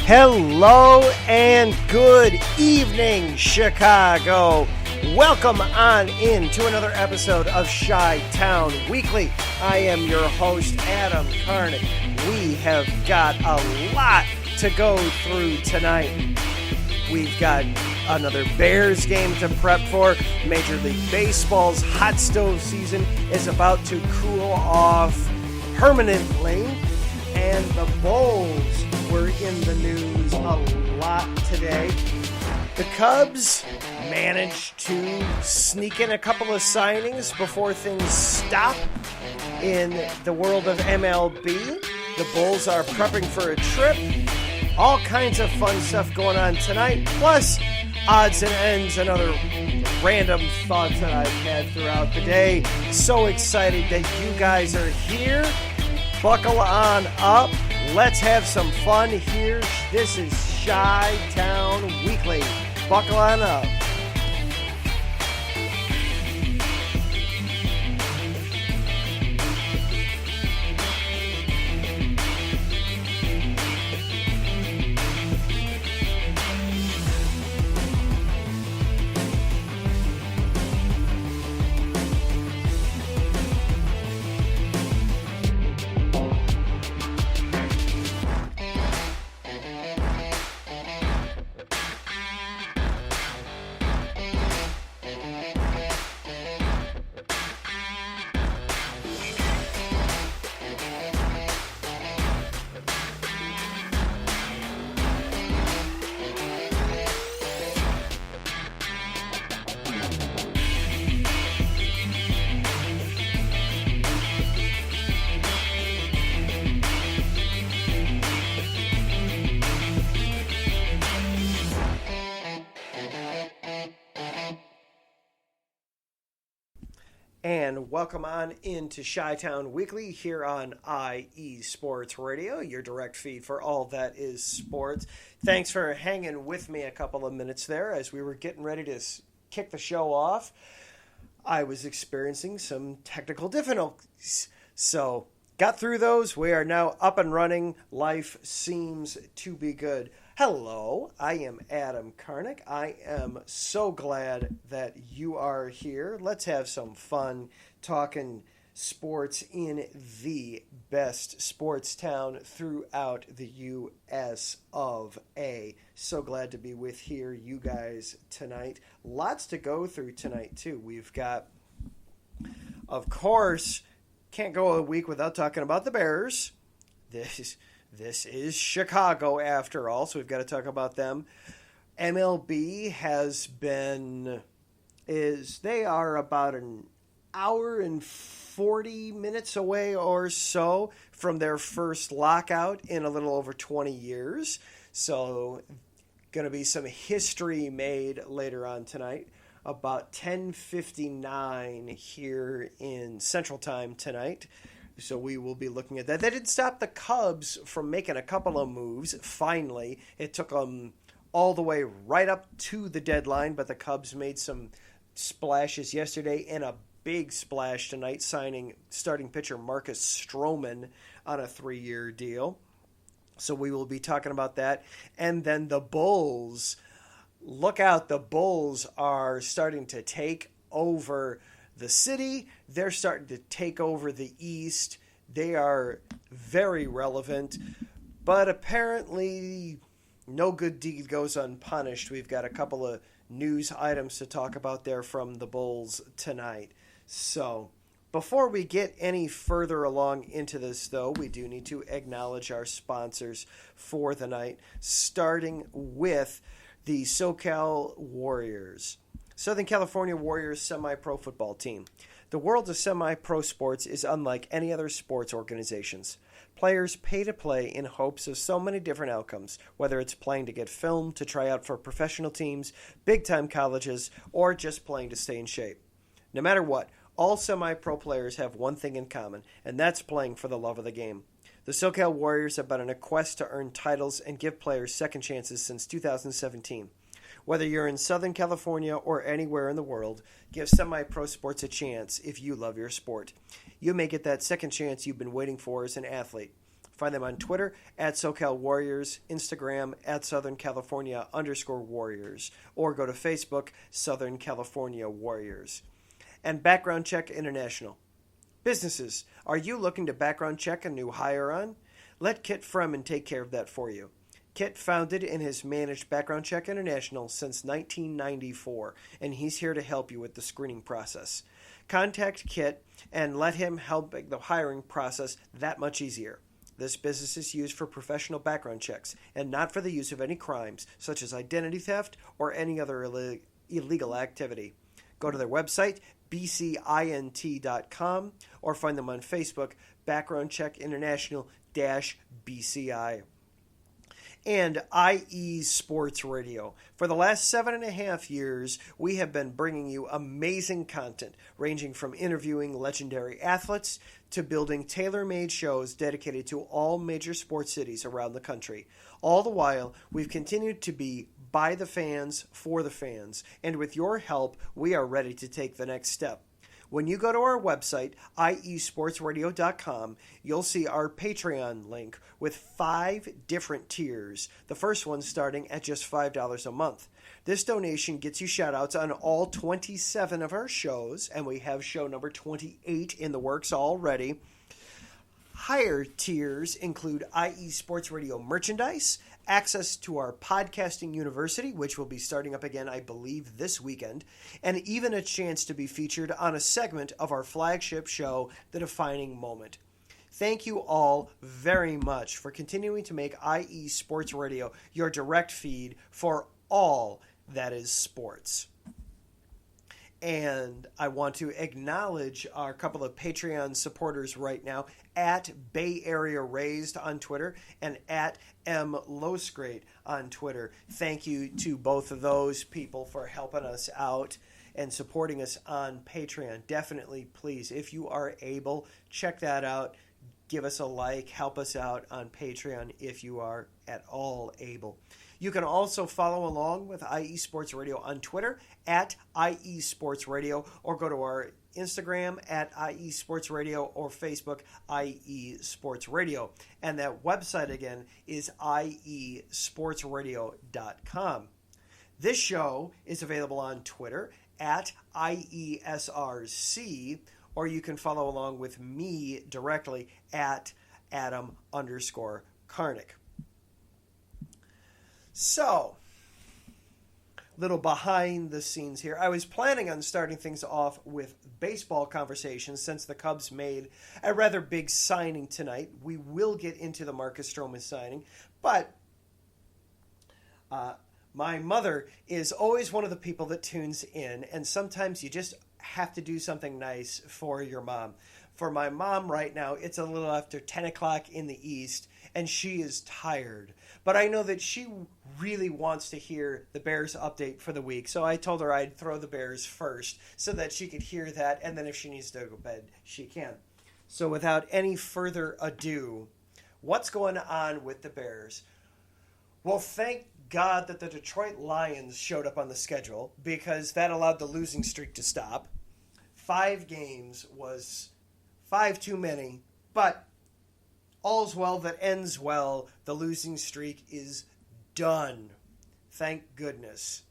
Hello and good evening, Chicago. Welcome on in to another episode of Chi-Town Weekly. I am your host, Adam Karnick. We have got a lot to go through tonight. We've got another Bears game to prep for. Major League Baseball's hot stove season is about to cool off permanently. And the Bulls were in the news a lot today. The Cubs managed to sneak in a couple of signings before things stop in the world of MLB. The Bulls are prepping for a trip. All kinds of fun stuff going on tonight. Plus, odds and ends and other random thoughts that I've had throughout the day. So excited that you guys are here. Buckle on up. Let's have some fun here. This is Chi-Town Weekly. Buckle on up. And welcome on into Chi-Town Weekly here on IE Sports Radio, your direct feed for all that is sports. Thanks for hanging with me a couple of minutes there as we were getting ready to kick the show off. I was experiencing some technical difficulties, so got through those. We are now up and running. Life seems to be good. Hello, I am Adam Karnick. I am so glad that you are here. Let's have some fun talking sports in the best sports town throughout the U.S. of A. So glad to be with you guys tonight. Lots to go through tonight, too. We've got, of course, can't go a week without talking about the Bears. This is Chicago, after all, so we've got to talk about them. MLB they are about an hour and 40 minutes away or so from their first lockout in a little over 20 years. So, going to be some history made later on tonight. About 10:59 here in Central Time tonight. So we will be looking at that. That didn't stop the Cubs from making a couple of moves. Finally, it took them all the way right up to the deadline, but the Cubs made some splashes yesterday and a big splash tonight, signing starting pitcher Marcus Stroman on a 3-year deal. So we will be talking about that. And then the Bulls. Look out, the Bulls are starting to take over the city. They're starting to take over the East. They are very relevant, but apparently no good deed goes unpunished. We've got a couple of news items to talk about there from the Bulls tonight. So before we get any further along into this, though, we do need to acknowledge our sponsors for the night, starting with the SoCal Warriors. Southern California Warriors semi-pro football team. The world of semi-pro sports is unlike any other sports organizations. Players pay to play in hopes of so many different outcomes, whether it's playing to get filmed, to try out for professional teams, big-time colleges, or just playing to stay in shape. No matter what, all semi-pro players have one thing in common, and that's playing for the love of the game. The SoCal Warriors have been on a quest to earn titles and give players second chances since 2017. Whether you're in Southern California or anywhere in the world, give semi-pro sports a chance if you love your sport. You may get that second chance you've been waiting for as an athlete. Find them on Twitter at SoCal Warriors, Instagram at Southern California _Warriors, or go to Facebook, Southern California Warriors. And Background Check International. Businesses, are you looking to background check a new hire on? Let Kit Fremen take care of that for you. Kit founded and has managed Background Check International since 1994, and he's here to help you with the screening process. Contact Kit and let him help make the hiring process that much easier. This business is used for professional background checks and not for the use of any crimes, such as identity theft or any other illegal activity. Go to their website, bcint.com, or find them on Facebook, Background Check International-BCI. And IE Sports Radio. For the last 7.5 years, we have been bringing you amazing content, ranging from interviewing legendary athletes to building tailor-made shows dedicated to all major sports cities around the country. All the while, we've continued to be by the fans, for the fans, and with your help, we are ready to take the next step. When you go to our website, iesportsradio.com, you'll see our Patreon link with 5 different tiers, the first one starting at just $5 a month. This donation gets you shout-outs on all 27 of our shows, and we have show number 28 in the works already. Higher tiers include IE Sports Radio merchandise, access to our podcasting university, which will be starting up again, I believe, this weekend, and even a chance to be featured on a segment of our flagship show, The Defining Moment. Thank you all very much for continuing to make IE Sports Radio your direct feed for all that is sports. And I want to acknowledge our couple of Patreon supporters right now, at Bay Area Raised on Twitter and at M. Losgrade on Twitter. Thank you to both of those people for helping us out and supporting us on Patreon. Definitely, please, if you are able, check that out. Give us a like. Help us out on Patreon if you are at all able. You can also follow along with IE Sports Radio on Twitter at IE Sports Radio, or go to our Instagram at IE Sports Radio, or Facebook IE Sports Radio. And that website again is iesportsradio.com. This show is available on Twitter at IESRC, or you can follow along with me directly at Adam_Karnick. So, little behind the scenes here. I was planning on starting things off with baseball conversations since the Cubs made a rather big signing tonight. We will get into the Marcus Stroman signing, but my mother is always one of the people that tunes in, and sometimes you just have to do something nice for your mom. For my mom right now, it's a little after 10 o'clock in the East, and she is tired. But I know that she really wants to hear the Bears update for the week, so I told her I'd throw the Bears first so that she could hear that, and then if she needs to go to bed, she can. So without any further ado, what's going on with the Bears? Well, thank God that the Detroit Lions showed up on the schedule, because that allowed the losing streak to stop. 5 games was 5 too many, but all's well that ends well. The losing streak is done. Thank goodness.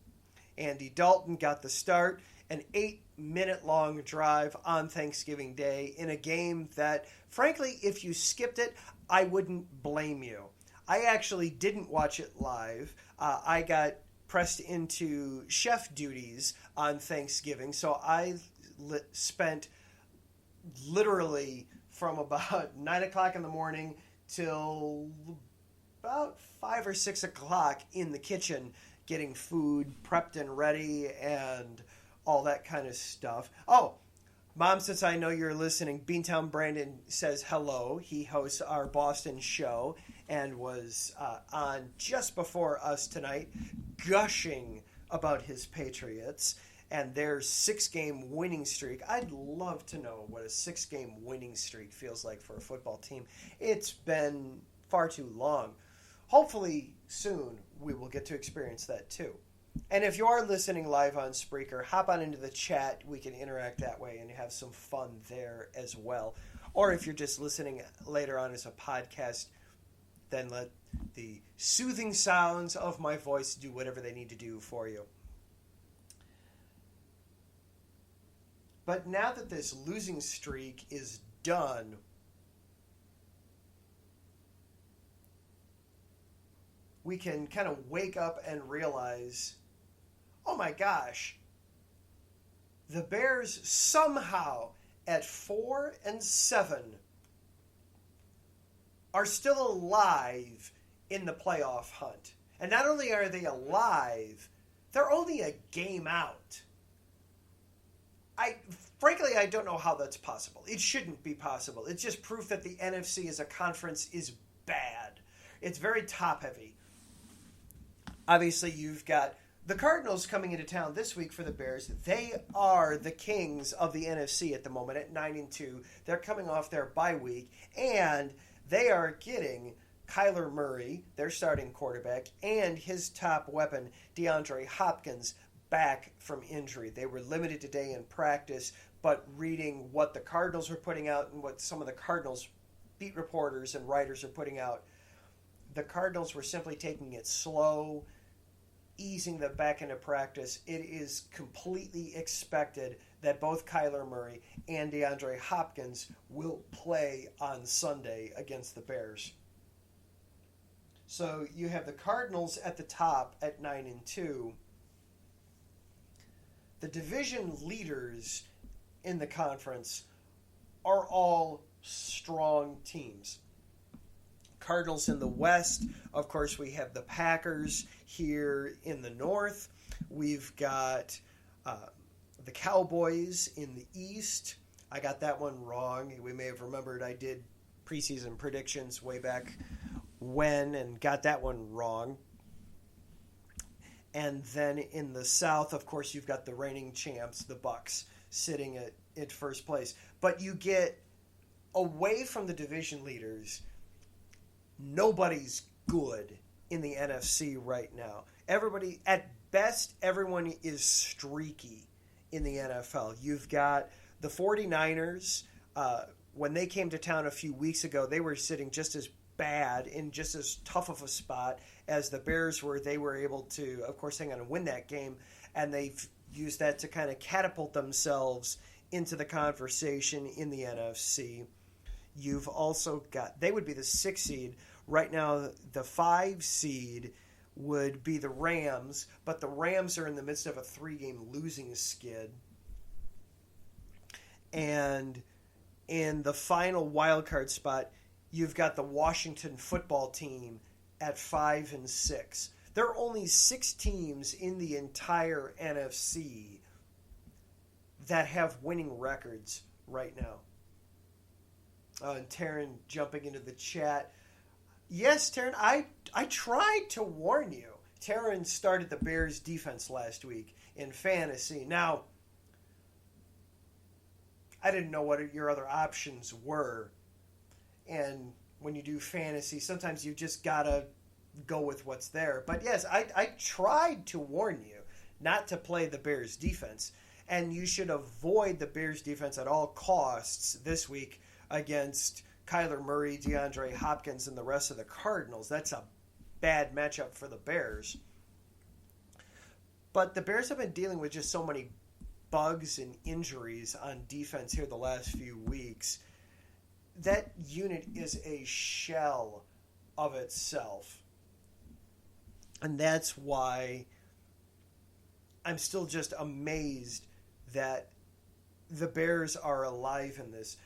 Andy Dalton got the start, an 8-minute-long drive on Thanksgiving Day in a game that, frankly, if you skipped it, I wouldn't blame you. I actually didn't watch it live. I got pressed into chef duties on Thanksgiving, so I spent literally from about 9 o'clock in the morning till about 5 or 6 o'clock in the kitchen getting food prepped and ready and all that kind of stuff. Oh, Mom, since I know you're listening, Beantown Brandon says hello. He hosts our Boston show and was on just before us tonight, gushing about his Patriots and their 6-game winning streak. I'd love to know what a 6-game winning streak feels like for a football team. It's been far too long. Hopefully soon we will get to experience that too. And if you are listening live on Spreaker, hop on into the chat. We can interact that way and have some fun there as well. Or if you're just listening later on as a podcast, then let the soothing sounds of my voice do whatever they need to do for you. But now that this losing streak is done, we can kind of wake up and realize, oh my gosh, the Bears somehow at 4-7 are still alive in the playoff hunt. And not only are they alive, they're only a game out. Frankly, I don't know how that's possible. It shouldn't be possible. It's just proof that the NFC as a conference is bad. It's very top-heavy. Obviously, you've got the Cardinals coming into town this week for the Bears. They are the kings of the NFC at the moment at 9-2. They're coming off their bye week, and they are getting Kyler Murray, their starting quarterback, and his top weapon, DeAndre Hopkins, back from injury. They were limited today in practice, but reading what the Cardinals were putting out and what some of the Cardinals beat reporters and writers are putting out, the Cardinals were simply taking it slow, easing them back into practice. It is completely expected that both Kyler Murray and DeAndre Hopkins will play on Sunday against the Bears. So you have the Cardinals at the top at 9-2. The division leaders in the conference are all strong teams. Cardinals in the West, of course, we have the Packers here in the North. We've got the Cowboys in the East. I got that one wrong. We may have remembered I did preseason predictions way back when and got that one wrong. And then in the South, of course, you've got the reigning champs, the Bucs, sitting at first place. But you get away from the division leaders, nobody's good in the NFC right now. Everybody, at best, everyone is streaky in the NFL. You've got the 49ers. When they came to town a few weeks ago, they were sitting just as bad in just as tough of a spot as the Bears were. They were able to, of course, hang on and win that game, and they've used that to kind of catapult themselves into the conversation in the NFC. You've also got, they would be the 6th seed. Right now, the 5 seed would be the Rams, but the Rams are in the midst of a 3-game losing skid. And in the final wild card spot, you've got the Washington football team at 5-6. There are only 6 teams in the entire NFC that have winning records right now. And Taryn jumping into the chat. Yes, Taryn, I tried to warn you. Taryn started the Bears defense last week in fantasy. Now, I didn't know what your other options were. And when you do fantasy, sometimes you just gotta go with what's there. But yes, I tried to warn you not to play the Bears defense. And you should avoid the Bears defense at all costs this week against Kyler Murray, DeAndre Hopkins, and the rest of the Cardinals. That's a bad matchup for the Bears. But the Bears have been dealing with just so many bugs and injuries on defense here the last few weeks. That unit is a shell of itself. And that's why I'm still just amazed that the Bears are alive in this.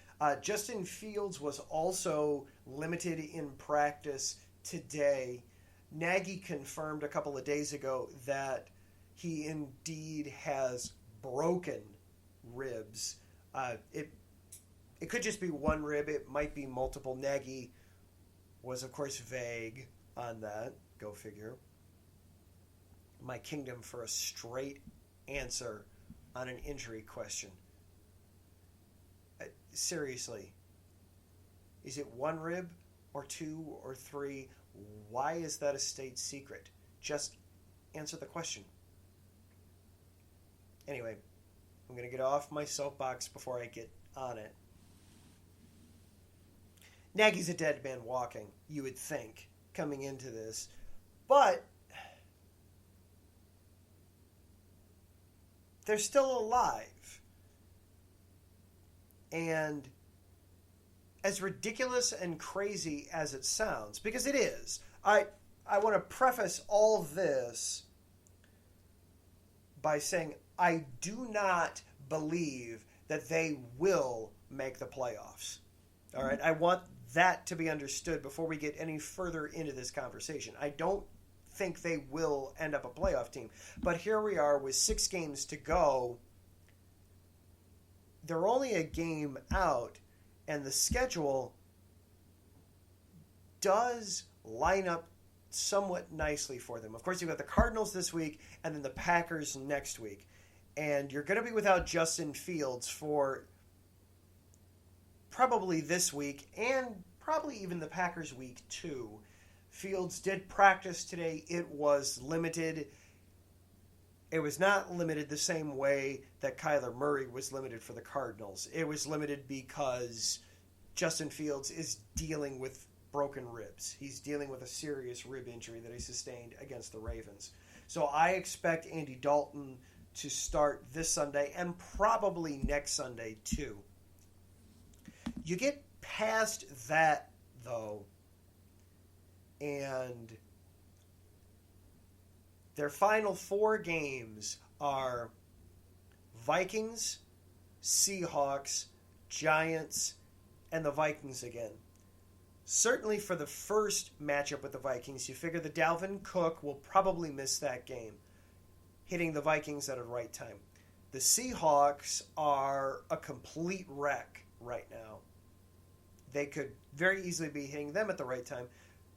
Justin Fields was also limited in practice today. Nagy confirmed a couple of days ago that he indeed has broken ribs. It could just be one rib. It might be multiple. Nagy was, of course, vague on that. Go figure. My kingdom for a straight answer on an injury question. Seriously. Is it one rib or 2 or 3? Why is that a state secret? Just answer the question. Anyway, I'm going to get off my soapbox before I get on it. Nagy's a dead man walking, you would think, coming into this. But they're still alive. And as ridiculous and crazy as it sounds, because it is, I want to preface all this by saying I do not believe that they will make the playoffs. All right? I want that to be understood before we get any further into this conversation. I don't think they will end up a playoff team. But here we are with 6 games to go. They're only a game out, and the schedule does line up somewhat nicely for them. Of course, you've got the Cardinals this week and then the Packers next week. And you're going to be without Justin Fields for probably this week and probably even the Packers week 2. Fields did practice today. It was limited. It was not limited the same way that Kyler Murray was limited for the Cardinals. It was limited because Justin Fields is dealing with broken ribs. He's dealing with a serious rib injury that he sustained against the Ravens. So I expect Andy Dalton to start this Sunday and probably next Sunday too. You get past that, though, and their final 4 games are Vikings, Seahawks, Giants, and the Vikings again. Certainly for the first matchup with the Vikings, you figure that Dalvin Cook will probably miss that game, hitting the Vikings at a right time. The Seahawks are a complete wreck right now. They could very easily be hitting them at the right time.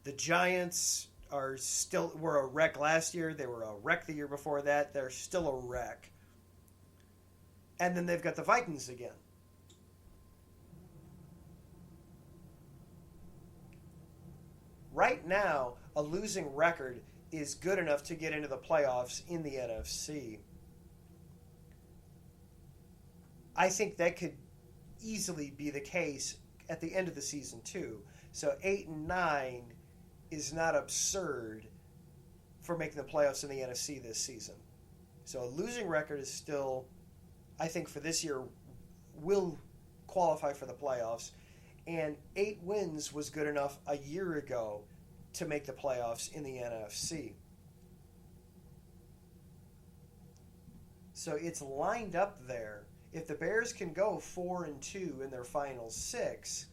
The Giants were a wreck last year. They were a wreck the year before that. They're still a wreck. And then they've got the Vikings again. Right now, a losing record is good enough to get into the playoffs in the NFC. I think that could easily be the case at the end of the season too. So 8-9 is not absurd for making the playoffs in the NFC this season. So a losing record is still, I think for this year, will qualify for the playoffs. And 8 wins was good enough a year ago to make the playoffs in the NFC. So it's lined up there. If the Bears can go 4-2 in their final 6,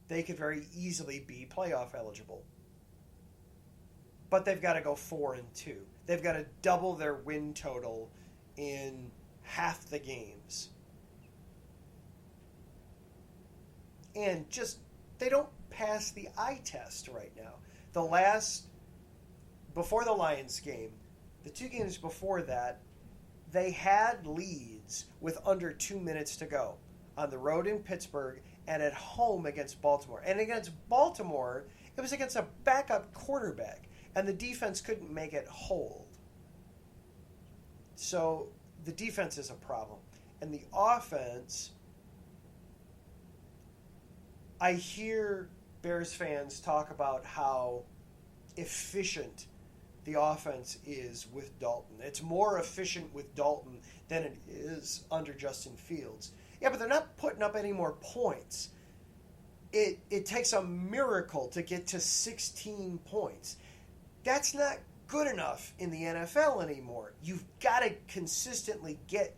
they could very easily be playoff eligible. But they've got to go 4-2. They've got to double their win total in half the games. And just, they don't pass the eye test right now. Before the Lions game, the 2 games before that, they had leads with under 2 minutes to go. On the road in Pittsburgh and at home against Baltimore. And against Baltimore, it was against a backup quarterback. And the defense couldn't make it hold. So the defense is a problem. And the offense, I hear Bears fans talk about how efficient the offense is with Dalton. It's more efficient with Dalton than it is under Justin Fields. Yeah, but they're not putting up any more points. It takes a miracle to get to 16 points. That's not good enough in the NFL anymore. You've got to consistently get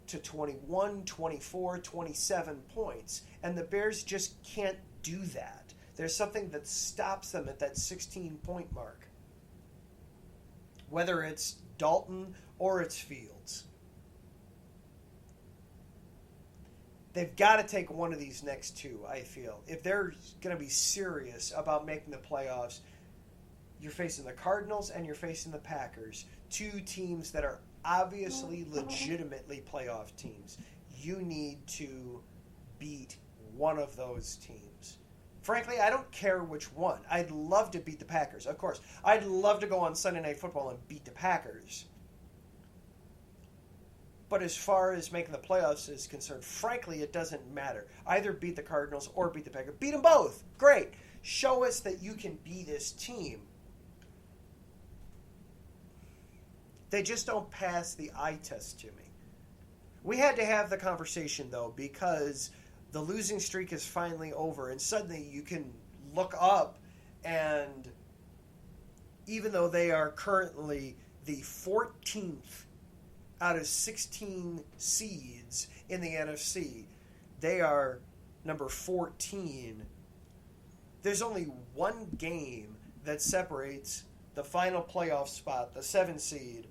to 21, 24, 27 points. And the Bears just can't do that. There's something that stops them at that 16-point mark. Whether it's Dalton or it's Fields. They've got to take one of these next 2, I feel. If they're going to be serious about making the playoffs, you're facing the Cardinals and you're facing the Packers. 2 teams that are obviously legitimately playoff teams. You need to beat one of those teams. Frankly, I don't care which one. I'd love to beat the Packers, of course. I'd love to go on Sunday Night Football and beat the Packers. But as far as making the playoffs is concerned, frankly, it doesn't matter. Either beat the Cardinals or beat the Packers. Beat them both. Great. Show us that you can be this team. They just don't pass the eye test to me. We had to have the conversation, though, because the losing streak is finally over, and suddenly you can look up, and even though they are currently the 14th out of 16 seeds in the NFC, they are number 14. There's only one game that separates the final playoff spot, the 7 seed,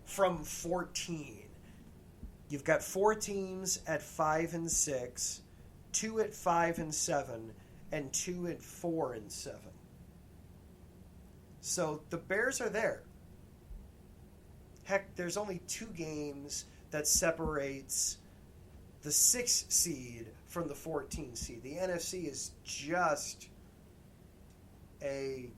from 14. You've got 4 teams at 5 and 6, 2 at 5 and 7, and 2 at 4 and 7. So the Bears are there. Heck, there's only 2 games that separates the 6 seed from the 14 seed. The NFC is just a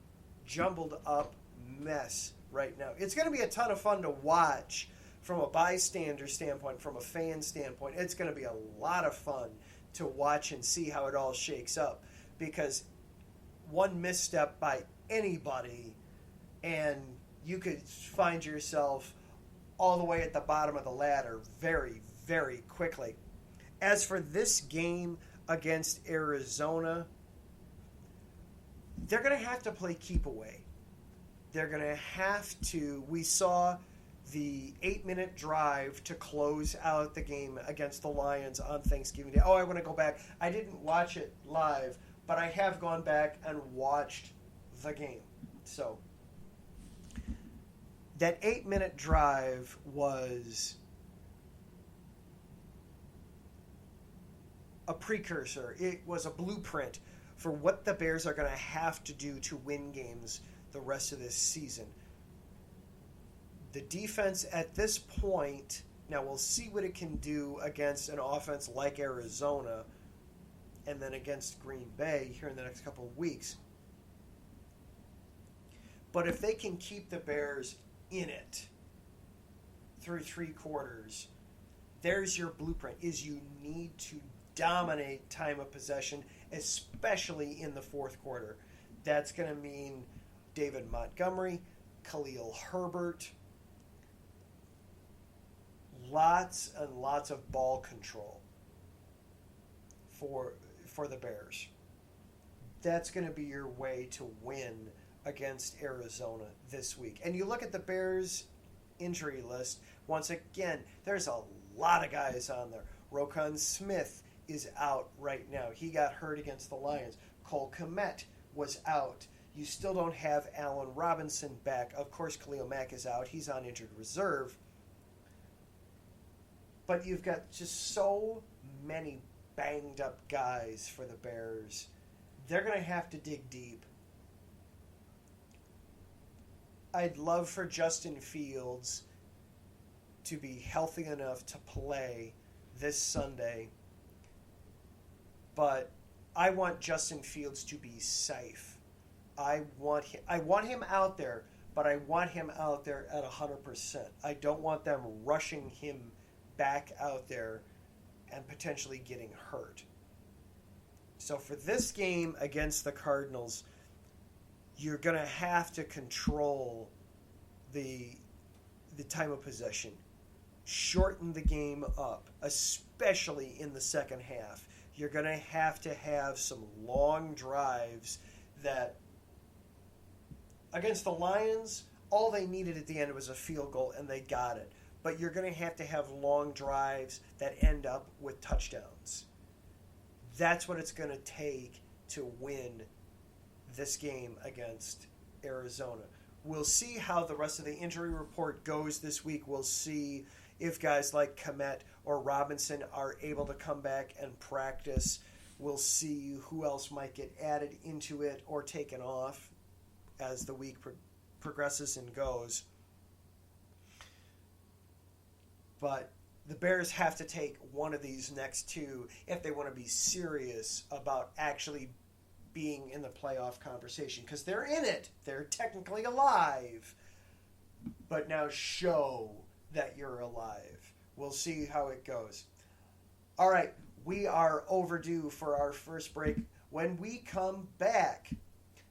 jumbled up mess right now. It's going to be a ton of fun to watch from a bystander standpoint, from a fan standpoint. It's going to be a lot of fun to watch and see how it all shakes up, because one misstep by anybody and you could find yourself all the way at the bottom of the ladder very, very quickly. As for this game against Arizona, they're going to have to play keep away. They're going to have to. We saw the 8-minute drive to close out the game against the Lions on Thanksgiving Day. Oh, I want to go back. I didn't watch it live, but I have gone back and watched the game. So that 8-minute drive was a precursor. It was a blueprint for what the Bears are going to have to do to win games the rest of this season. The defense at this point, now we'll see what it can do against an offense like Arizona and then against Green Bay here in the next couple of weeks. But if they can keep the Bears in it through 3 quarters, there's your blueprint, is you need to dominate time of possession, especially in the 4th quarter. That's going to mean David Montgomery, Khalil Herbert, lots and lots of ball control for the Bears. That's going to be your way to win against Arizona this week. And you look at the Bears injury list, once again, there's a lot of guys on there. Roquan Smith is out right now. He got hurt against the Lions. Cole Kmet was out. You still don't have Allen Robinson back. Of course, Khalil Mack is out. He's on injured reserve. But you've got just so many banged up guys for the Bears. They're going to have to dig deep. I'd love for Justin Fields to be healthy enough to play this Sunday. But I want Justin Fields to be safe. I want him out there, but I want him out there at 100%. I don't want them rushing him back out there and potentially getting hurt. So for this game against the Cardinals, you're going to have to control the time of possession. Shorten the game up, especially in the second half. You're going to have some long drives that, against the Lions, all they needed at the end was a field goal, and they got it. But you're going to have long drives that end up with touchdowns. That's what it's going to take to win this game against Arizona. We'll see how the rest of the injury report goes this week. We'll see if guys like Kmet or Robinson are able to come back and practice. We'll see who else might get added into it or taken off as the week progresses and goes. But the Bears have to take one of these next 2 if they want to be serious about actually being in the playoff conversation, because they're in it. They're technically alive. But now show that you're alive. we'll see how it goes. All right, we are overdue for our first break. When we come back,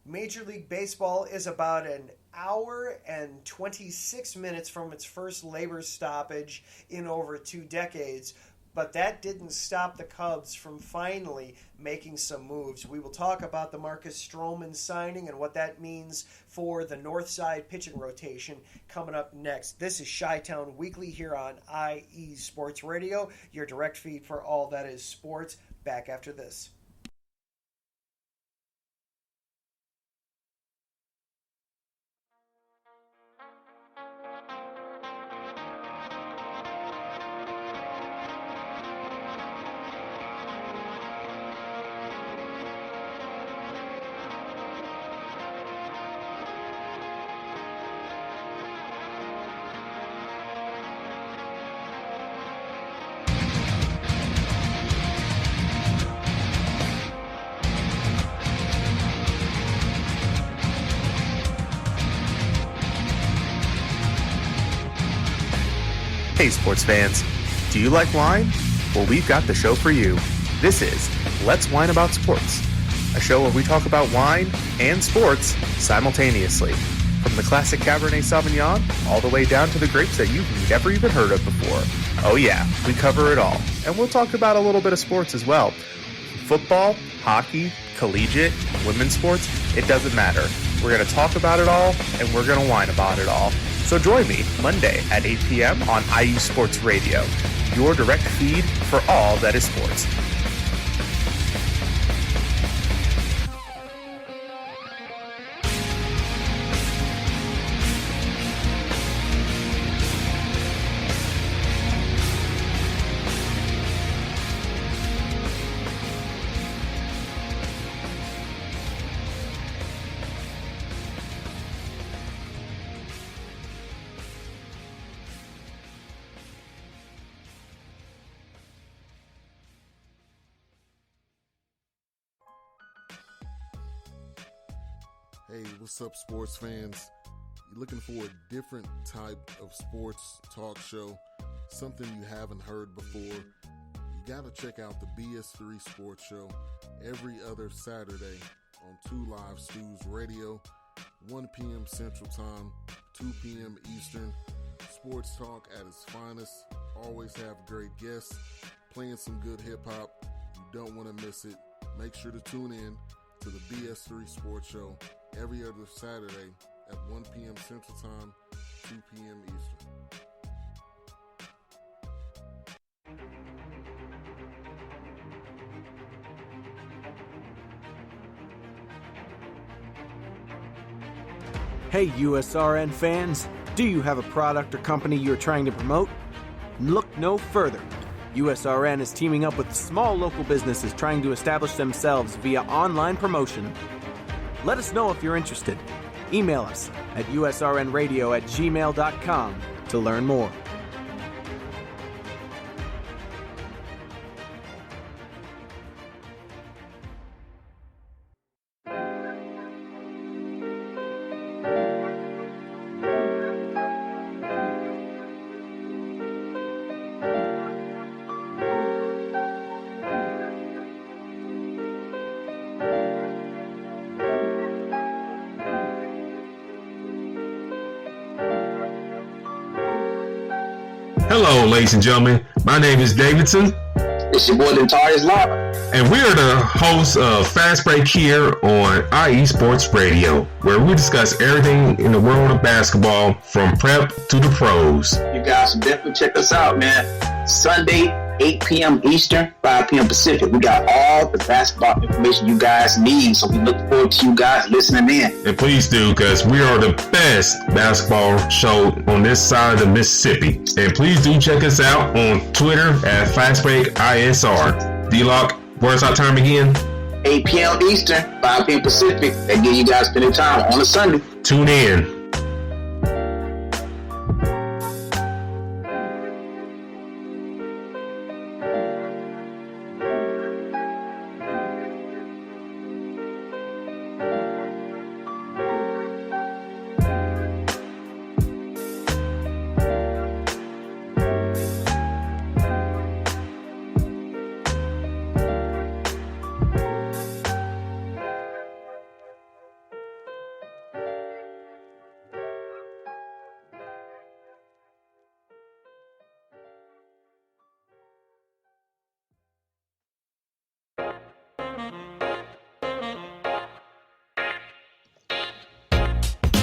Major League Baseball is about an hour and 26 minutes from its first labor stoppage in over 2 decades. But that didn't stop the Cubs from finally making some moves. We will talk about the Marcus Stroman signing and what that means for the North Side pitching rotation coming up next. This is Chi-Town Weekly here on IE Sports Radio, your direct feed for all that is sports. Back after this. Hey sports fans, do you like wine? Well, we've got the show for you. This is Let's Wine About Sports, a show where we talk about wine and sports simultaneously. From the classic Cabernet Sauvignon all the way down to the grapes that you've never even heard of before. Oh yeah, we cover it all. And we'll talk about a little bit of sports as well. Football, hockey, collegiate, women's sports, it doesn't matter. We're going to talk about it all, and we're going to whine about it all. So join me Monday at 8 p.m. on IU Sports Radio, your direct feed for all that is sports. Hey, what's up, sports fans? You're looking for a different type of sports talk show, something you haven't heard before? You gotta check out the BS3 Sports Show every other Saturday on 2 Live Stews Radio, 1 p.m. Central Time, 2 p.m. Eastern. Sports talk at its finest. Always have great guests, playing some good hip-hop. You don't want to miss it. Make sure to tune in to the BS3 Sports Show every other Saturday at 1 p.m. Central Time, 2 p.m. Eastern. Hey USRN fans, do you have a product or company you're trying to promote? Look no further. USRN is teaming up with small local businesses trying to establish themselves via online promotion. Let us know if you're interested. Email us at usrnradio@gmail.com to learn more. Hello, ladies and gentlemen. My name is Davidson. It's your boy, Lentarius Law. And we are the hosts of Fast Break here on IE Sports Radio, where we discuss everything in the world of basketball from prep to the pros. You guys should definitely check us out, man. Sunday, 8 p.m. Eastern, 5 p.m. Pacific. We got all the basketball information you guys need, so we look forward to you guys listening in. And please do, because we are the best basketball show on this side of the Mississippi. And please do check us out on Twitter at FastBreakISR. D-Lock, where's our time again? 8 p.m. Eastern, 5 p.m. Pacific. That give you guys plenty of time on a Sunday. Tune in.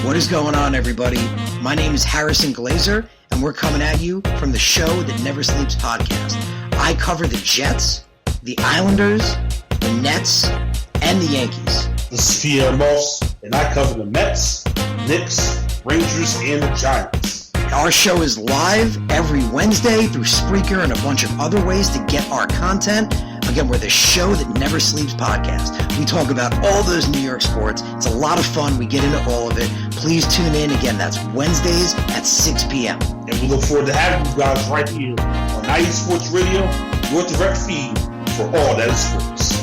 What is going on, everybody? My name is Harrison Glazer, and we're coming at you from the Show That Never Sleeps podcast. I cover the Jets, the Islanders, the Nets, and the Yankees. This is Pierre Moss, and I cover the Mets, Knicks, Rangers, and the Giants. Our show is live every Wednesday through Spreaker and a bunch of other ways to get our content. Again, we're the Show That Never Sleeps podcast. We talk about all those New York sports. It's a lot of fun. We get into all of it. Please tune in. Again, that's Wednesdays at 6 p.m. And we look forward to having you guys right here on 90 Sports Radio, your direct feed for all that is sports.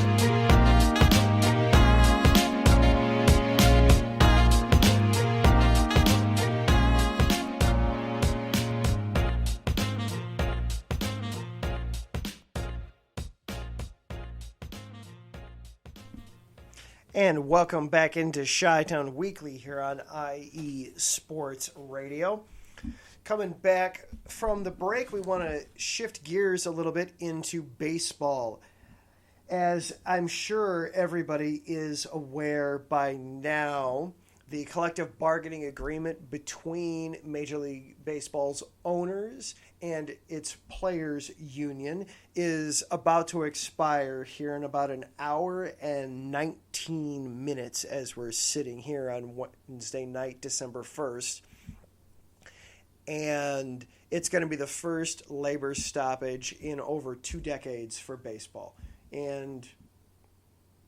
And welcome back into Chi-Town Weekly here on IE Sports Radio. Coming back from the break, we want to shift gears a little bit into baseball. As I'm sure everybody is aware by now, the collective bargaining agreement between Major League Baseball's owners and its players' union is about to expire here in about an hour and 19 minutes as we're sitting here on Wednesday night, December 1st. And it's going to be the first labor stoppage in over 2 decades for baseball. And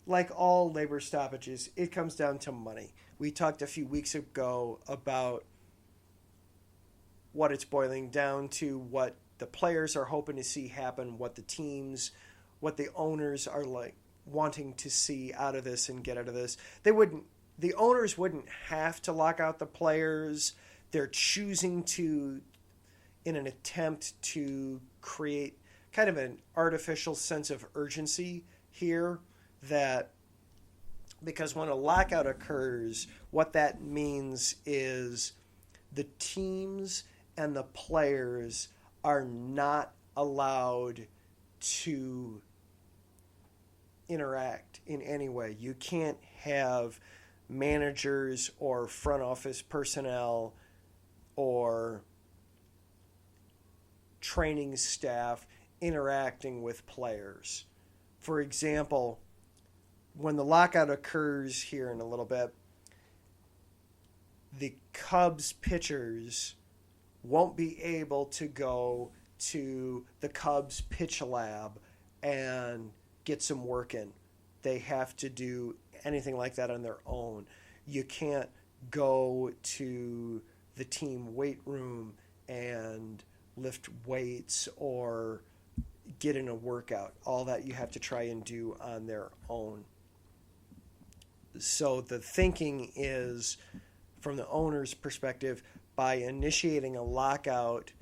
like all labor stoppages, it comes down to money. We talked a few weeks ago about what it's boiling down to, what the players are hoping to see happen, what the owners are like wanting to see out of this and get out of this. The owners wouldn't have to lock out the players. They're choosing to, in an attempt to create kind of an artificial sense of urgency here, that because when a lockout occurs, what that means is the teams and the players are not allowed to interact in any way. You can't have managers or front office personnel or training staff interacting with players. For example, when the lockout occurs here in a little bit, the Cubs pitchers won't be able to go to the Cubs pitch lab and get some work in. They have to do anything like that on their own. You can't go to the team weight room and lift weights or get in a workout. All that you have to try and do on their own. So the thinking is, from the owner's perspective, by initiating a lockout,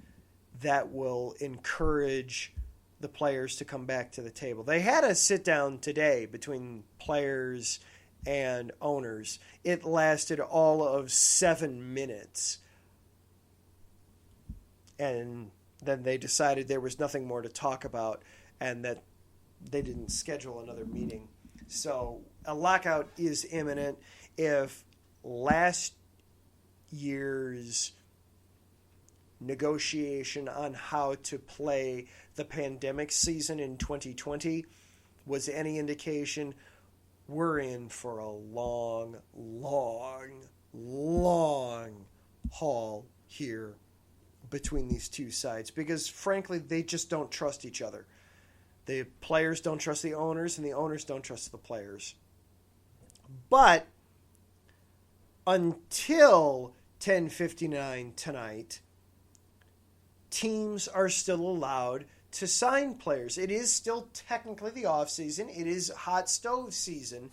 that will encourage the players to come back to the table. They had a sit down today between players and owners. It lasted all of 7 minutes. And then they decided there was nothing more to talk about and that they didn't schedule another meeting. So a lockout is imminent. If last year's negotiation on how to play the pandemic season in 2020 was any indication, we're in for a long haul here between these two sides, because frankly they just don't trust each other. The players don't trust the owners and the owners don't trust the players. But until 10:59 tonight, teams are still allowed to sign players. It is still technically the off season. It is hot stove season,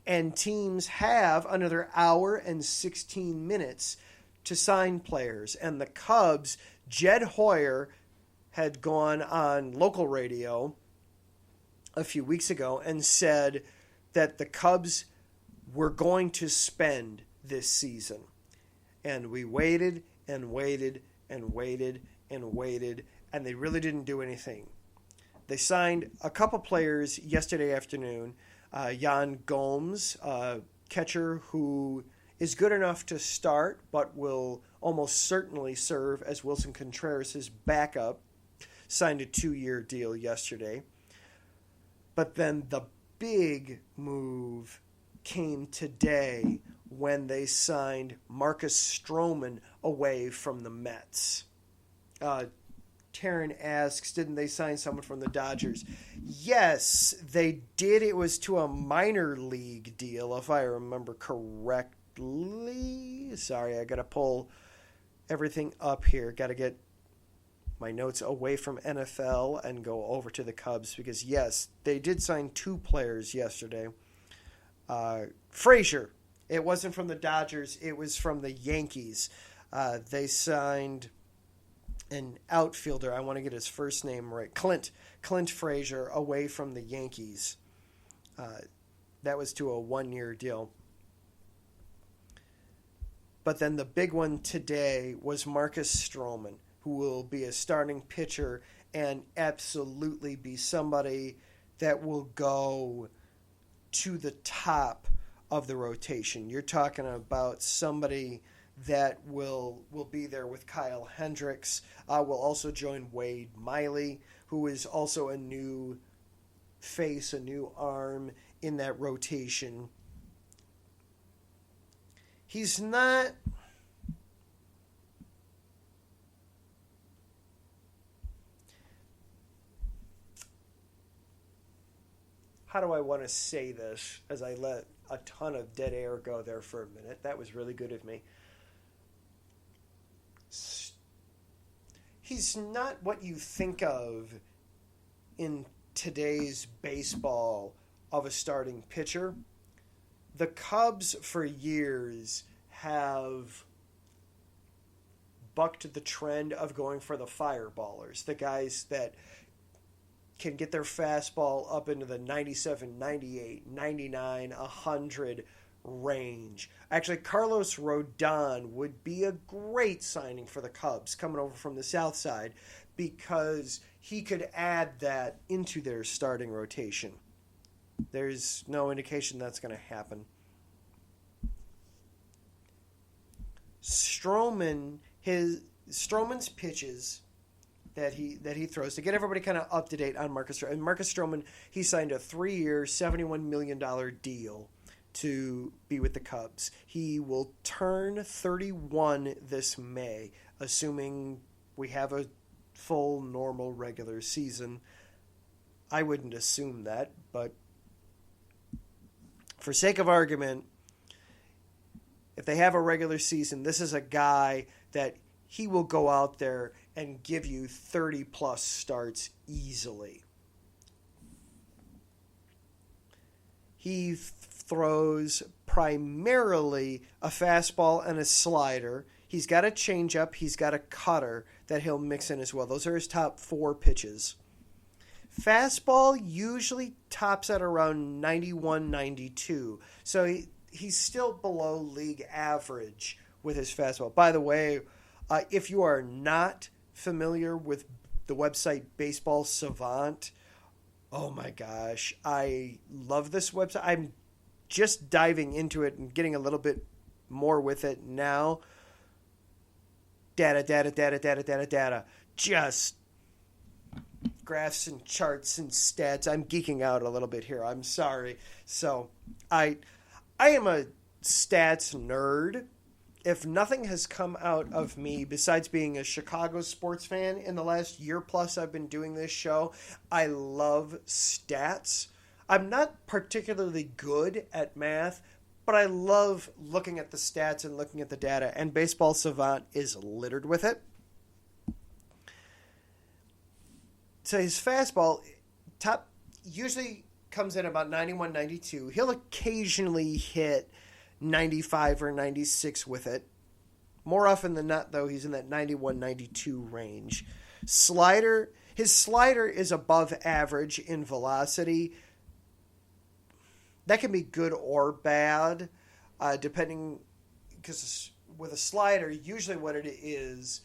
and teams have another hour and 16 minutes to sign players. And the Cubs, Jed Hoyer had gone on local radio a few weeks ago and said that the Cubs were going to spend this season. And we waited and waited and waited and waited, and they really didn't do anything. They signed a couple players yesterday afternoon. Yan Gomes, catcher who is good enough to start, but will almost certainly serve as Wilson Contreras' backup. Signed a 2-year deal yesterday. But then the big move came today when they signed Marcus Stroman away from the Mets. Taryn asks, didn't they sign someone from the Dodgers? Yes, they did. It was to a minor league deal, if I remember correctly. Sorry, I got to pull everything up here. Got to get my notes away from NFL and go over to the Cubs because, yes, they did sign 2 players yesterday. Frazier, it wasn't from the Dodgers. It was from the Yankees. They signed an outfielder. I want to get his first name right. Clint Frazier away from the Yankees. That was to a 1-year deal. But then the big one today was Marcus Stroman, who will be a starting pitcher and absolutely be somebody that will go to the top of the rotation. You're talking about somebody that will be there with Kyle Hendricks. Will also join Wade Miley, who is also a new face, a new arm in that rotation. He's not... How do I want to say this as I let a ton of dead air go there for a minute? That was really good of me. He's not what you think of in today's baseball of a starting pitcher. The Cubs for years have bucked the trend of going for the fireballers, the guys that can get their fastball up into the 97, 98, 99, 100 range. Actually, Carlos Rodon would be a great signing for the Cubs coming over from the south side because he could add that into their starting rotation. There's no indication that's going to happen. Stroman's pitches that he throws, to get everybody kind of up to date on Marcus Stroman. And Marcus Stroman, he signed a 3-year, $71 million deal to be with the Cubs. He will turn 31 this May, assuming we have a full, normal, regular season. I wouldn't assume that, but for sake of argument, if they have a regular season, this is a guy that he will go out there and give you 30-plus starts easily. He throws primarily a fastball and a slider. He's got a changeup. He's got a cutter that he'll mix in as well. Those are his top 4 pitches. Fastball usually tops at around 91, 92. So he's still below league average with his fastball. By the way, if you are not familiar with the website Baseball Savant, oh my gosh, I love this website. I'm just diving into it and getting a little bit more with it now. Data. Just graphs and charts and stats. I'm geeking out a little bit here. I'm sorry. So I am a stats nerd. If nothing has come out of me besides being a Chicago sports fan in the last year plus I've been doing this show, I love stats. I'm not particularly good at math, but I love looking at the stats and looking at the data, and Baseball Savant is littered with it. So his fastball usually comes in about 91, 92. He'll occasionally hit 95 or 96 with it. More often than not, though, he's in that 91, 92 range. His slider is above average in velocity. That can be good or bad, depending, because with a slider, usually what it is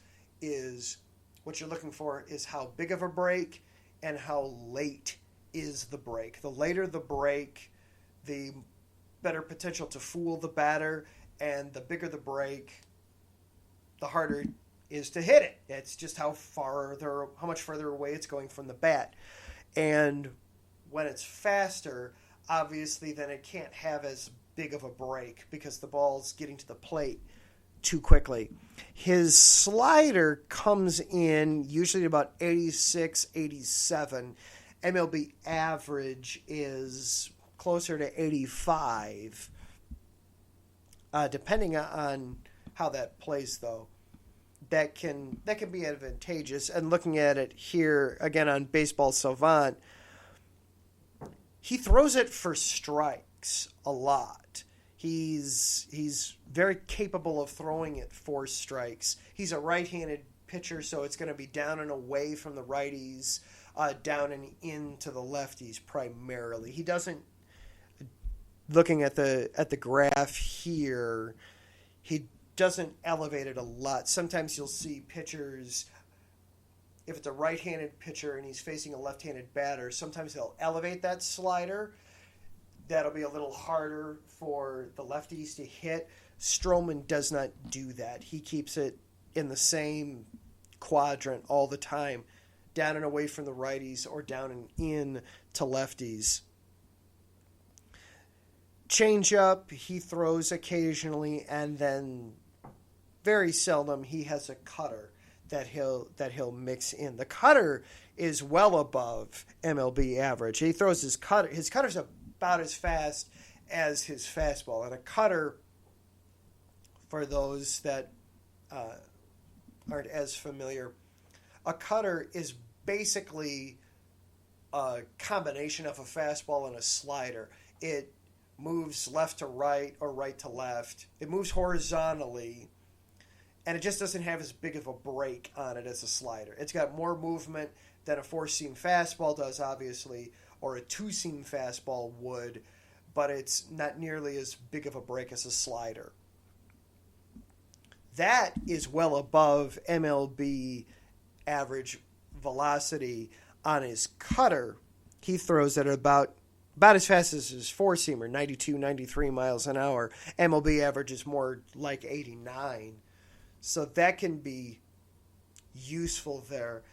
what you're looking for is how big of a break and how late is the break. The later the break, the better potential to fool the batter and the bigger the break, the harder it is to hit it. It's just how much further away it's going from the bat. And when it's faster, obviously then it can't have as big of a break because the ball's getting to the plate too quickly. His slider comes in usually about 86, 87. MLB average is closer to 85, depending on how that plays, though. That can be advantageous. And looking at it here again on Baseball Savant, he throws it for strikes a lot. He's very capable of throwing it for strikes. He's a right-handed pitcher, so it's going to be down and away from the righties, down and into the lefties primarily. He doesn't. Looking at the graph here, he doesn't elevate it a lot. Sometimes you'll see pitchers, if it's a right-handed pitcher and he's facing a left-handed batter, sometimes they'll elevate that slider. That'll be a little harder for the lefties to hit. Stroman does not do that. He keeps it in the same quadrant all the time, down and away from the righties or down and in to lefties. Changeup, he throws occasionally, and then very seldom he has a cutter that he'll mix in. The cutter is well above MLB average. He throws his cutter. His cutter's about as fast as his fastball. And a cutter, for those that aren't as familiar, a cutter is basically a combination of a fastball and a slider. It moves left to right or right to left. It moves horizontally, and it just doesn't have as big of a break on it as a slider. It's got more movement than a four-seam fastball does, obviously, or a two-seam fastball would, but it's not nearly as big of a break as a slider. That is well above MLB average velocity on his cutter. He throws at about as fast as his four-seamer, 92, 93 miles an hour. MLB average is more like 89. So that can be useful there.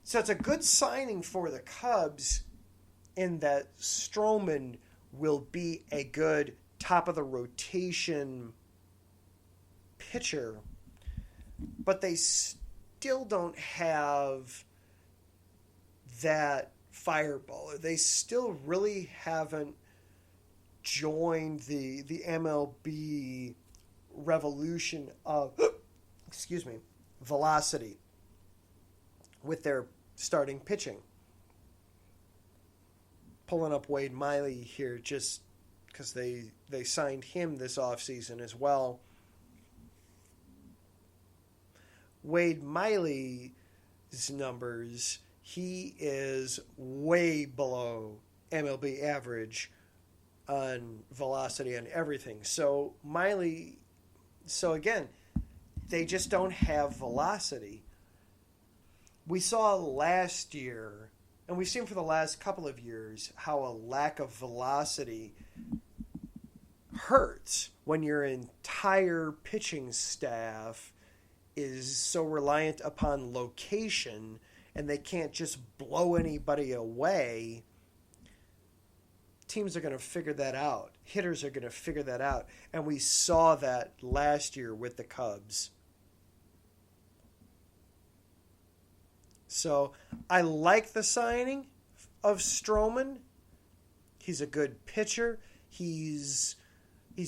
So it's a good signing for the Cubs in that Stroman will be a good top-of-the-rotation pitcher, but they still don't have that fireball. They still really haven't joined the MLB revolution of velocity with their starting pitching. Pulling up Wade Miley here just because they signed him this offseason as well. Wade Miley's numbers, he is way below MLB average on velocity and everything. So again, they just don't have velocity. We saw last year, and we've seen for the last couple of years, how a lack of velocity hurts when your entire pitching staff is so reliant upon location and they can't just blow anybody away. Teams are going to figure that out. Hitters are going to figure that out. And we saw that last year with the Cubs. So I like the signing of Stroman. He's a good pitcher. He's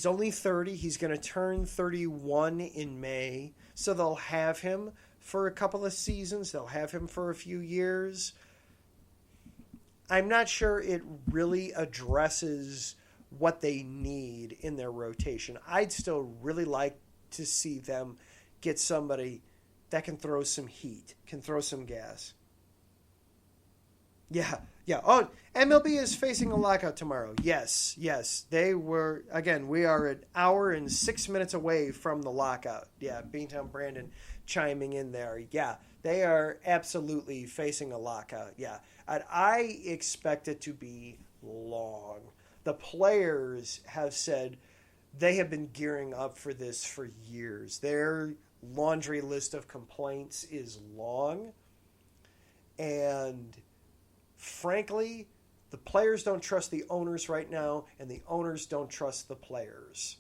only 30. He's going to turn 31 in May. So they'll have him for a couple of seasons. They'll have him for a few years. I'm not sure it really addresses what they need in their rotation. I'd still really like to see them get somebody that can throw some heat, can throw some gas. Yeah. Oh, MLB is facing a lockout tomorrow. Yes. They were, again, we are an hour and 6 minutes away from the lockout. Yeah, Beantown Brandon chiming in there. Yeah, they are absolutely facing a lockout. Yeah, and I expect it to be long. The players have said they have been gearing up for this for years. Their laundry list of complaints is long. And frankly, the players don't trust the owners right now, and the owners don't trust the players.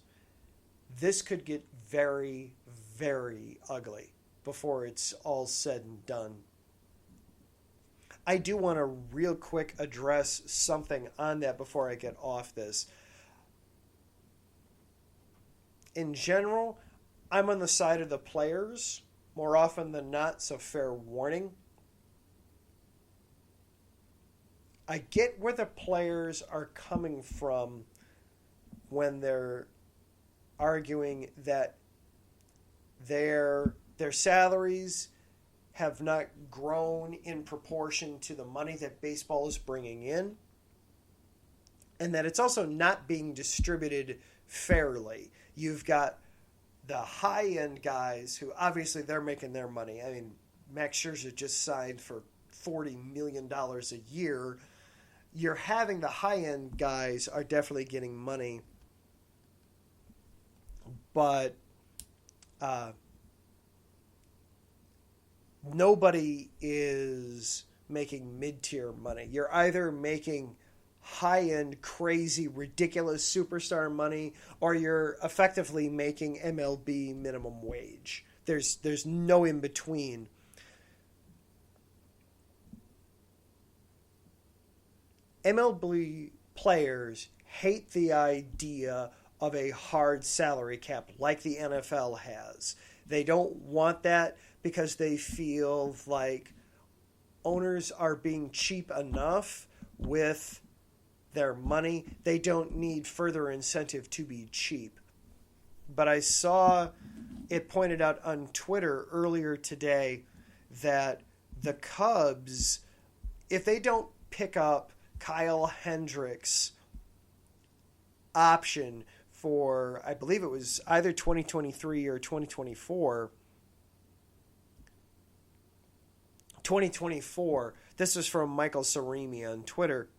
This could get very, very ugly before it's all said and done. I do want to real quick address something on that before I get off this. In general, I'm on the side of the players more often than not, so fair warning. I get where the players are coming from when they're arguing that their salaries have not grown in proportion to the money that baseball is bringing in, and that it's also not being distributed fairly. You've got the high-end guys who obviously they're making their money. I mean, Max Scherzer just signed for $40 million a year. You're having the high-end guys are definitely getting money, but nobody is making mid-tier money. You're either making high-end, crazy, ridiculous superstar money, or you're effectively making MLB minimum wage. There's no in between. MLB players hate the idea of a hard salary cap like the NFL has. They don't want that because they feel like owners are being cheap enough with their money. They don't need further incentive to be cheap. But I saw it pointed out on Twitter earlier today that the Cubs, if they don't pick up Kyle Hendricks' option for, I believe it was either 2023 or 2024. 2024. This is from Michael Cerami on Twitter.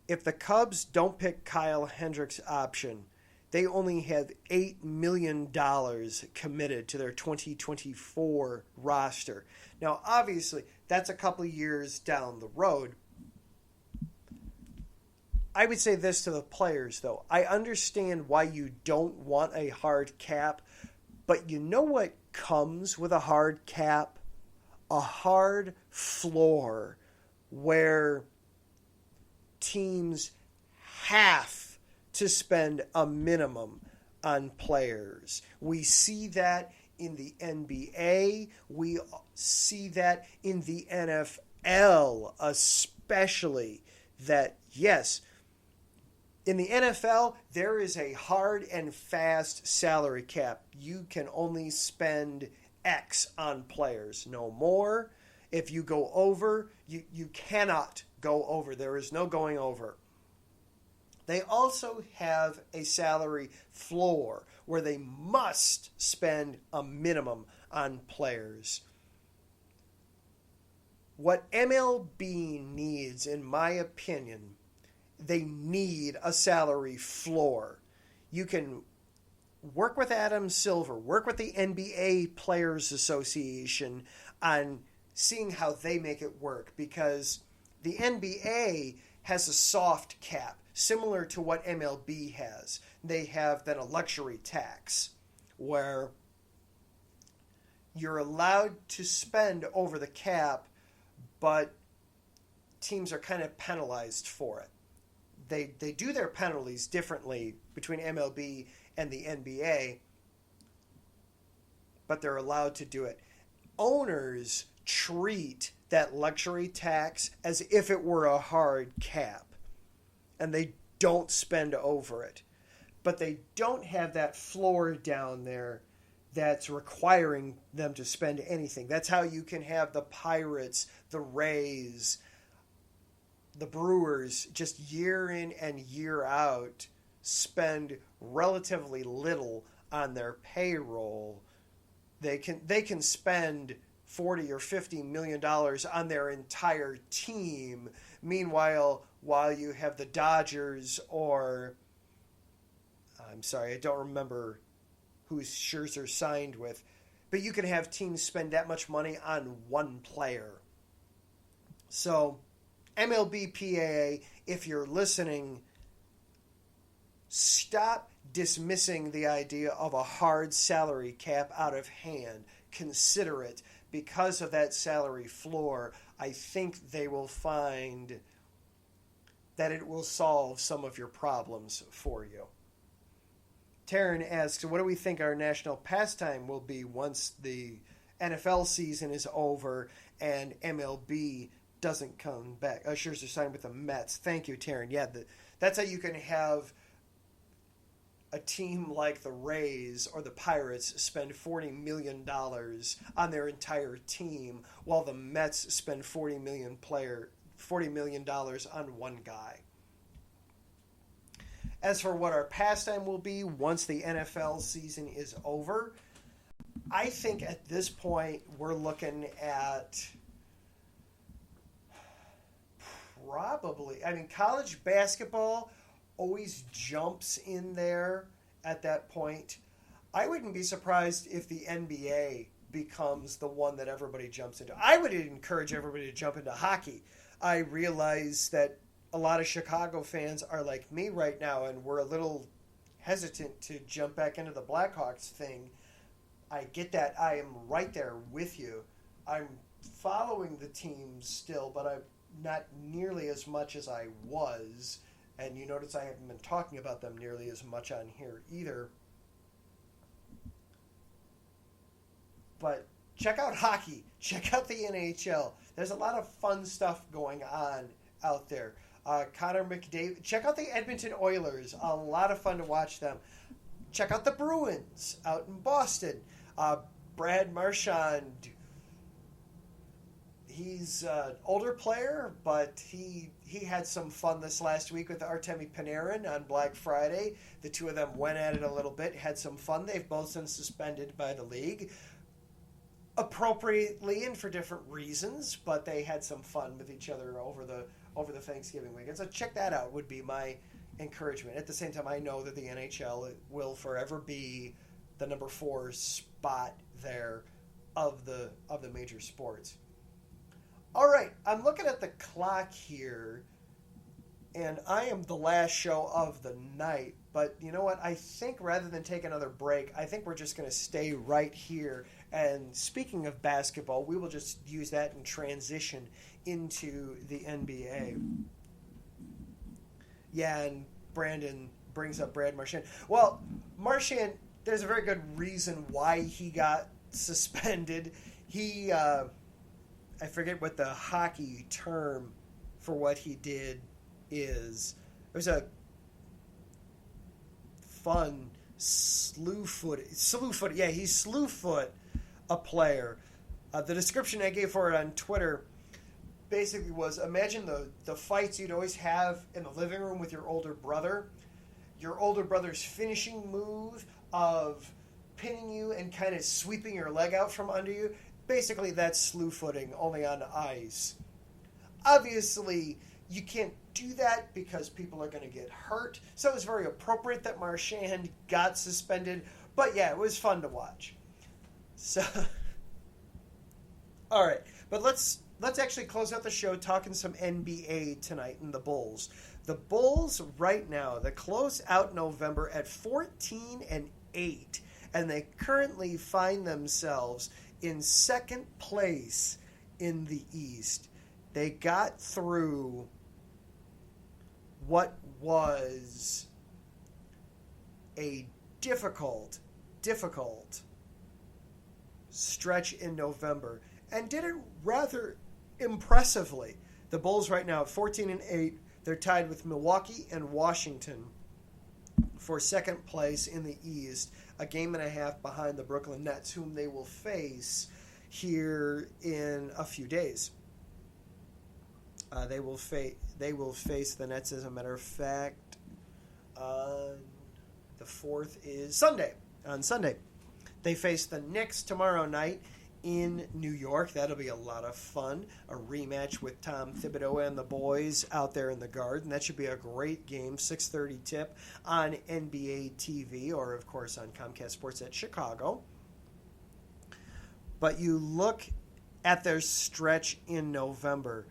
If the Cubs don't pick Kyle Hendricks' option, they only have $8 million committed to their 2024 roster. Now, obviously, that's a couple of years down the road. I would say this to the players, though. I understand why you don't want a hard cap, but you know what comes with a hard cap? A hard floor where teams have to spend a minimum on players. We see that in the NBA. We see that in the NFL, especially. That, yes, in the NFL, there is a hard and fast salary cap. You can only spend X on players, no more. If you go over, you cannot go over. There is no going over. They also have a salary floor where they must spend a minimum on players. What MLB needs, in my opinion, they need a salary floor. You can work with Adam Silver, work with the NBA Players Association on seeing how they make it work, because the NBA has a soft cap, similar to what MLB has. They have then a luxury tax where you're allowed to spend over the cap, but teams are kind of penalized for it. They do their penalties differently between MLB and the NBA, but they're allowed to do it. Owners treat that luxury tax as if it were a hard cap, and they don't spend over it. But they don't have that floor down there that's requiring them to spend anything. That's how you can have the Pirates, the Rays, the Brewers, just year in and year out, spend relatively little on their payroll. They can spend $40 or $50 million on their entire team. Meanwhile, while you have the Dodgers or I'm sorry, I don't remember who Scherzer signed with, but you can have teams spend that much money on one player. So, MLB PAA, if you're listening, stop dismissing the idea of a hard salary cap out of hand. Consider it. Because of that salary floor, I think they will find that it will solve some of your problems for you. Taryn asks, what do we think our national pastime will be once the NFL season is over and MLB doesn't come back? Scherzer signed with the Mets. Thank you, Taryn. Yeah, that's how you can have a team like the Rays or the Pirates spend $40 million on their entire team while the Mets spend $40 million on one guy. As for what our pastime will be once the NFL season is over, I think at this point we're looking at college basketball always jumps in there at that point. I wouldn't be surprised if the NBA becomes the one that everybody jumps into. I would encourage everybody to jump into hockey. I realize that a lot of Chicago fans are like me right now, and we're a little hesitant to jump back into the Blackhawks thing. I get that. I am right there with you. I'm following the team still, but I'm not nearly as much as I was. And you notice I haven't been talking about them nearly as much on here either. But check out hockey. Check out the NHL. There's a lot of fun stuff going on out there. Connor McDavid. Check out the Edmonton Oilers. A lot of fun to watch them. Check out the Bruins out in Boston. Brad Marchand. He's an older player, but he had some fun this last week with Artemi Panarin on Black Friday. The two of them went at it a little bit, had some fun. They've both been suspended by the league, appropriately and for different reasons, but they had some fun with each other over the Thanksgiving weekend. So check that out would be my encouragement. At the same time, I know that the NHL will forever be the number 4 spot there of the major sports. All right, I'm looking at the clock here, and I am the last show of the night. But you know what? I think rather than take another break, I think we're just going to stay right here. And speaking of basketball, we will just use that and transition into the NBA. Yeah, and Brandon brings up Brad Marchand. Well, Marchand, there's a very good reason why he got suspended. He... I forget what the hockey term for what he did is. It was a fun slew foot. Yeah, he slew foot a player. The description I gave for it on Twitter basically was, imagine the fights you'd always have in the living room with your older brother. Your older brother's finishing move of pinning you and kind of sweeping your leg out from under you. Basically, that's slew footing, only on ice. Obviously, you can't do that because people are going to get hurt. So it was very appropriate that Marchand got suspended. But yeah, it was fun to watch. So, all right. But let's actually close out the show talking some NBA tonight and the Bulls. The Bulls right now, they close out November at 14-8. And they currently find themselves in second place in the East. They got through what was a difficult stretch in November and did it rather impressively. The Bulls right now at 14-8, they're tied with Milwaukee and Washington for second place in the East, a game and a half behind the Brooklyn Nets, whom they will face here in a few days. They will face the Nets, as a matter of fact, the 4th is Sunday. On Sunday, they face the Knicks tomorrow night in New York. That'll be a lot of fun. A rematch with Tom Thibodeau and the boys out there in the Garden. That should be a great game. 6:30 tip on NBA TV, or of course on Comcast Sports at Chicago. But you look at their stretch in November.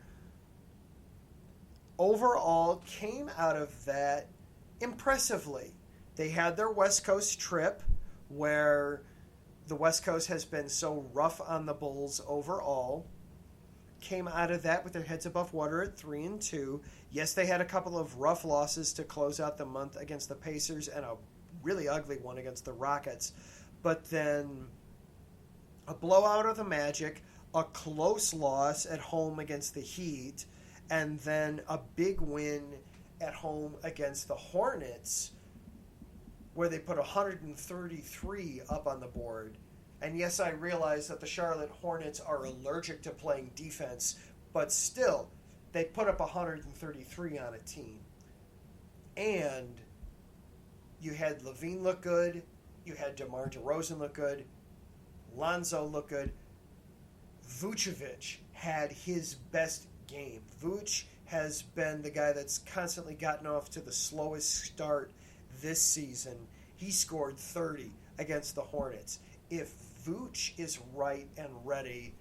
Overall, came out of that impressively. They had their West Coast trip, where the West Coast has been so rough on the Bulls overall. Came out of that with their heads above water at 3-2. Yes, they had a couple of rough losses to close out the month against the Pacers and a really ugly one against the Rockets. But then a blowout of the Magic, a close loss at home against the Heat, and then a big win at home against the Hornets, where they put 133 up on the board. And yes, I realize that the Charlotte Hornets are allergic to playing defense, but still, they put up 133 on a team. And you had Levine look good, you had DeMar DeRozan look good, Lonzo look good. Vucevic had his best game. Vuce has been the guy that's constantly gotten off to the slowest start this season. He scored 30 against the Hornets. If Vuce is right and ready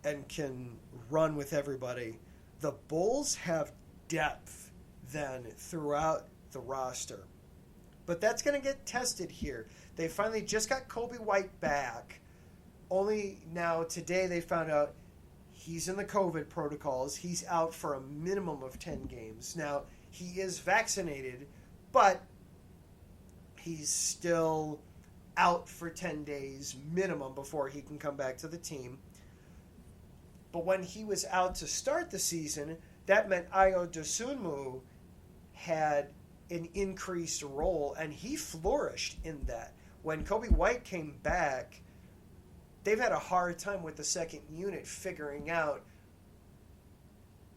and can run with everybody, the Bulls have depth then throughout the roster. But that's going to get tested here. They finally just got Kobe White back. Only now today they found out he's in the COVID protocols. He's out for a minimum of 10 games. Now, he is vaccinated, but he's still out for 10 days minimum before he can come back to the team. But when he was out to start the season, that meant Ayo Dosunmu had an increased role, and he flourished in that. When Kobe White came back, they've had a hard time with the second unit figuring out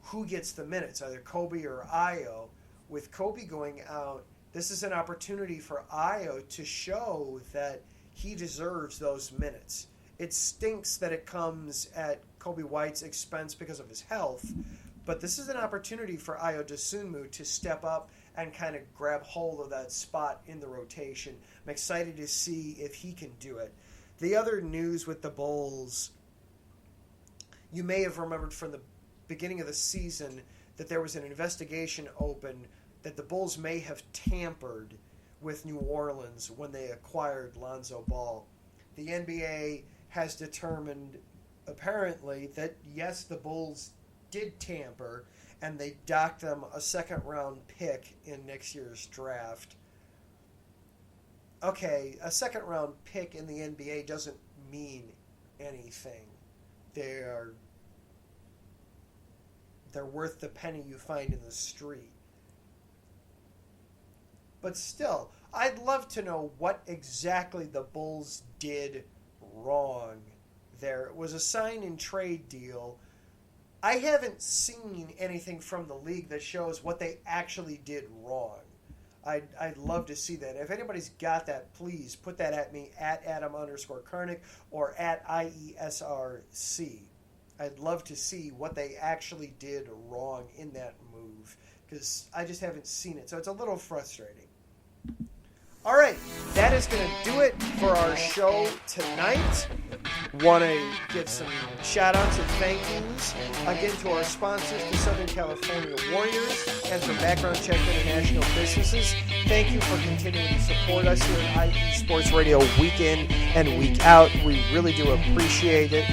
who gets the minutes, either Kobe or Ayo. With Kobe going out, this is an opportunity for Ayo to show that he deserves those minutes. It stinks that it comes at Kobe White's expense because of his health, but this is an opportunity for Ayo Dosunmu to step up and kind of grab hold of that spot in the rotation. I'm excited to see if he can do it. The other news with the Bulls, you may have remembered from the beginning of the season that there was an investigation open that the Bulls may have tampered with New Orleans when they acquired Lonzo Ball. The NBA has determined, apparently, that yes, the Bulls did tamper, and they docked them a second-round pick in next year's draft. Okay, a second-round pick in the NBA doesn't mean anything. They're worth the penny you find in the street. But still, I'd love to know what exactly the Bulls did wrong there. It was a sign-and-trade deal. I haven't seen anything from the league that shows what they actually did wrong. I'd love to see that. If anybody's got that, please put that at me, at Adam_Karnick or at IESRC. I'd love to see what they actually did wrong in that move, because I just haven't seen it. So it's a little frustrating. All right, that is going to do it for our show tonight. Want to give some shout-outs and thank yous again to our sponsors, the Southern California Warriors, and from Background Check International Businesses. Thank you for continuing to support us here at IE Sports Radio week in and week out. We really do appreciate it.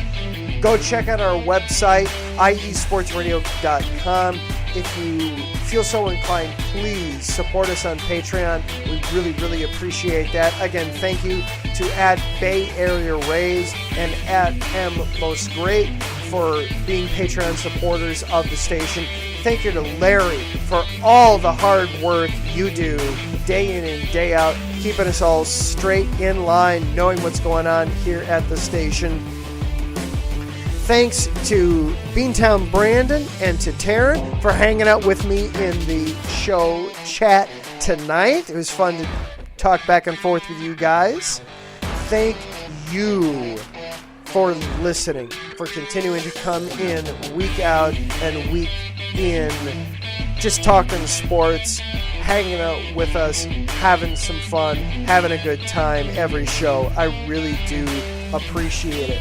Go check out our website, iesportsradio.com. If you feel so inclined, please support us on Patreon. We really, really appreciate that. Again, thank you to @Bay Area Rays and @MMostGreat for being Patreon supporters of the station. Thank you to Larry for all the hard work you do day in and day out, keeping us all straight in line, knowing what's going on here at the station. Thanks to Beantown Brandon and to Taryn for hanging out with me in the show chat tonight. It was fun to talk back and forth with you guys. Thank you for listening, for continuing to come in week out and week in, just talking sports, hanging out with us, having some fun, having a good time every show. I really do appreciate it.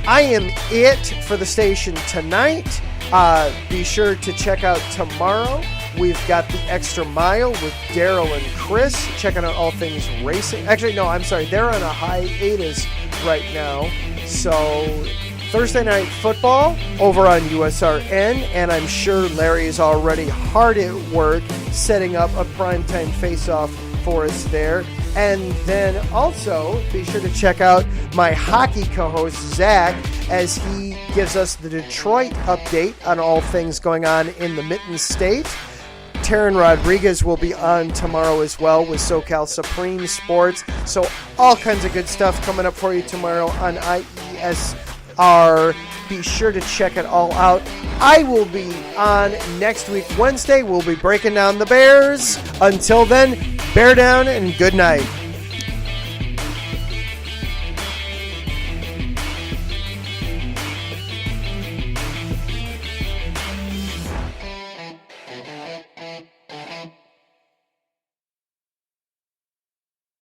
I am it for the station tonight. Be sure to check out tomorrow. We've got the Extra Mile with Daryl and Chris, checking out all things racing. Actually, no, I'm sorry. They're on a hiatus right now. So Thursday Night Football over on USRN, and I'm sure Larry is already hard at work setting up a primetime face-off for us there. And then also be sure to check out my hockey co-host Zach as he gives us the Detroit update on all things going on in the Mitten State. Taryn Rodriguez will be on tomorrow as well with SoCal Supreme Sports. So all kinds of good stuff coming up for you tomorrow on IESR. Be sure to check it all out. I will be on next week, Wednesday. We'll be breaking down the Bears. Until then, bear down and good night.